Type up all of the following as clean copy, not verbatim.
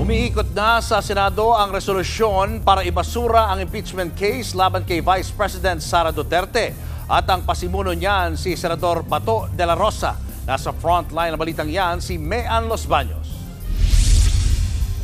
Umiikot na sa Senado ang resolusyon para ibasura ang impeachment case laban kay Vice President Sara Duterte. At ang pasimuno niyan si Senador Bato de la Rosa. Nasa frontline ng balitang yan si Mean Los Baños.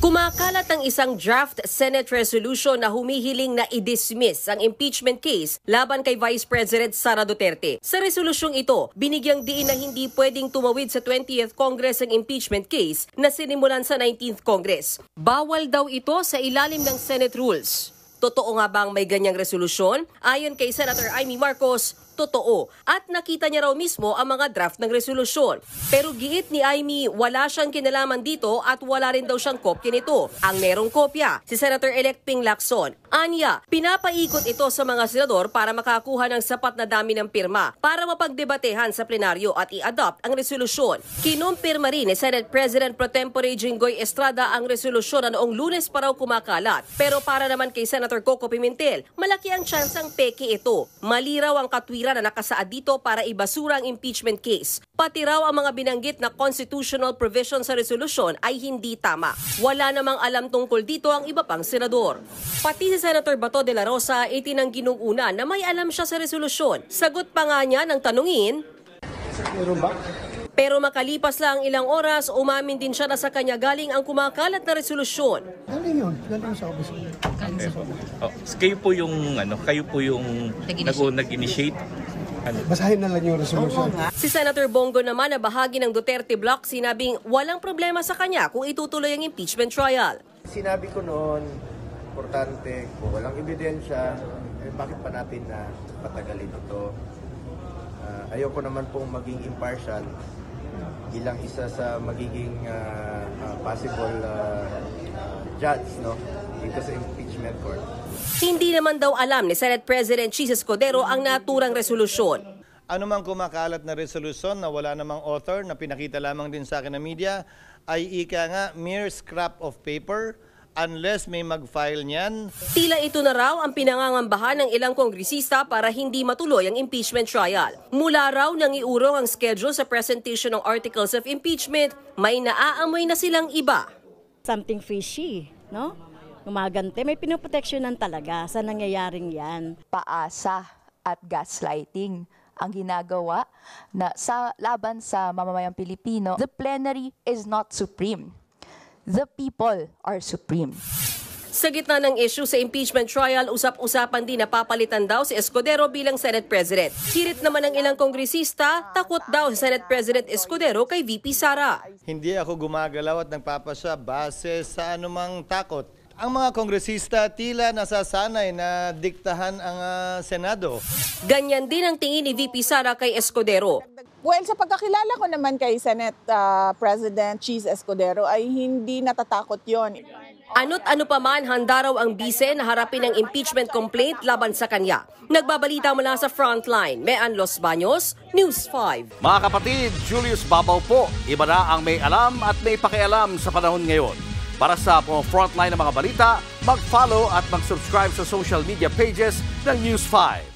Kumakalat ang isang draft Senate resolution na humihiling na i-dismiss ang impeachment case laban kay Vice President Sara Duterte. Sa resolusyong ito, binigyang diin na hindi pwedeng tumawid sa 20th Congress ang impeachment case na sinimulan sa 19th Congress. Bawal daw ito sa ilalim ng Senate rules. Totoo nga bang may ganyang resolusyon? Ayon kay Senator Amy Marcos, totoo. At nakita niya raw mismo ang mga draft ng resolusyon. Pero giit ni Amy, wala siyang kinalaman dito at wala rin daw siyang kopya nito. Ang merong kopya, si Senator-elect Ping Lacson. Anya, pinapaikot ito sa mga senador para makakuha ng sapat na dami ng pirma para mapagdebatehan sa plenaryo at i-adopt ang resolusyon. Kinumpirma rin ni Senate President Pro Tempore Jinggoy Estrada ang resolusyon na noong Lunes pa raw kumakalat. Pero para naman kay Senator Coco Pimentel, malaki ang tsansang peke ito. Mali raw ang katwiran na nakasaad dito para ibasura ang impeachment case. Pati raw ang mga binanggit na constitutional provision sa resolusyon ay hindi tama. Wala namang alam tungkol dito ang iba pang senador. Pati si Senator Bato de la Rosa ay tinanggi nung una na may alam siya sa resolusyon. Sagot pa nga niya ng tanungin, pero makalipas lang ilang oras, umamin din siya na sa kanya galing ang kumakalat na resolusyon. Galing yun. Galing sa office. Kayo po yung nag-initiate. Basahin na lang yung resolution. Si Senator Bongo naman na bahagi ng Duterte Bloc, sinabing walang problema sa kanya kung itutuloy ang impeachment trial. Sinabi ko noon, importante, kung walang ebidensya, bakit pa natin na patagalin ito? Ayoko naman pong maging impartial bilang isa sa magiging possible judge dito sa impeachment court. Hindi naman daw alam ni Senate President Chis Escudero ang naturang resolusyon. Ano mang kumakalat na resolusyon na wala namang author na pinakita lamang din sa akin ng media ay ika nga mere scrap of paper unless may mag-file niyan. Tila ito na raw ang pinangangambahan ng ilang kongresista para hindi matuloy ang impeachment trial. Mula raw nang iurong ang schedule sa presentation ng articles of impeachment, may naaamoy na silang iba. Something fishy, no? Gumagante, may pinoproteksyonan talaga sa nangyayaring yan. Paasa at gaslighting ang ginagawa na sa laban sa mamamayang Pilipino. The plenary is not supreme. The people are supreme. Sa gitna ng issue sa impeachment trial, usap-usapan din na papalitan daw si Escudero bilang Senate President. Hirit naman ng ilang kongresista, takot daw si Senate President Escudero kay VP Sara. Hindi ako gumagalaw at nagpapasya base sa anumang takot. Ang mga kongresista tila nasasanay na diktahan ang Senado. Ganyan din ang tingin ni VP Sara kay Escudero. Well, sa pagkakilala ko naman kay Senate President Chis Escudero ay hindi natatakot yon. Ano't ano pa man, handa raw ang bise na harapin ang impeachment complaint laban sa kanya. Nagbabalita mula sa Frontline, Mean Los Baños, News 5. Mga kapatid, Julius Babaw po. Iba na ang may alam at may pakialam sa panahon ngayon. Para sa Frontline ng mga balita, mag-follow at mag-subscribe sa social media pages ng News 5.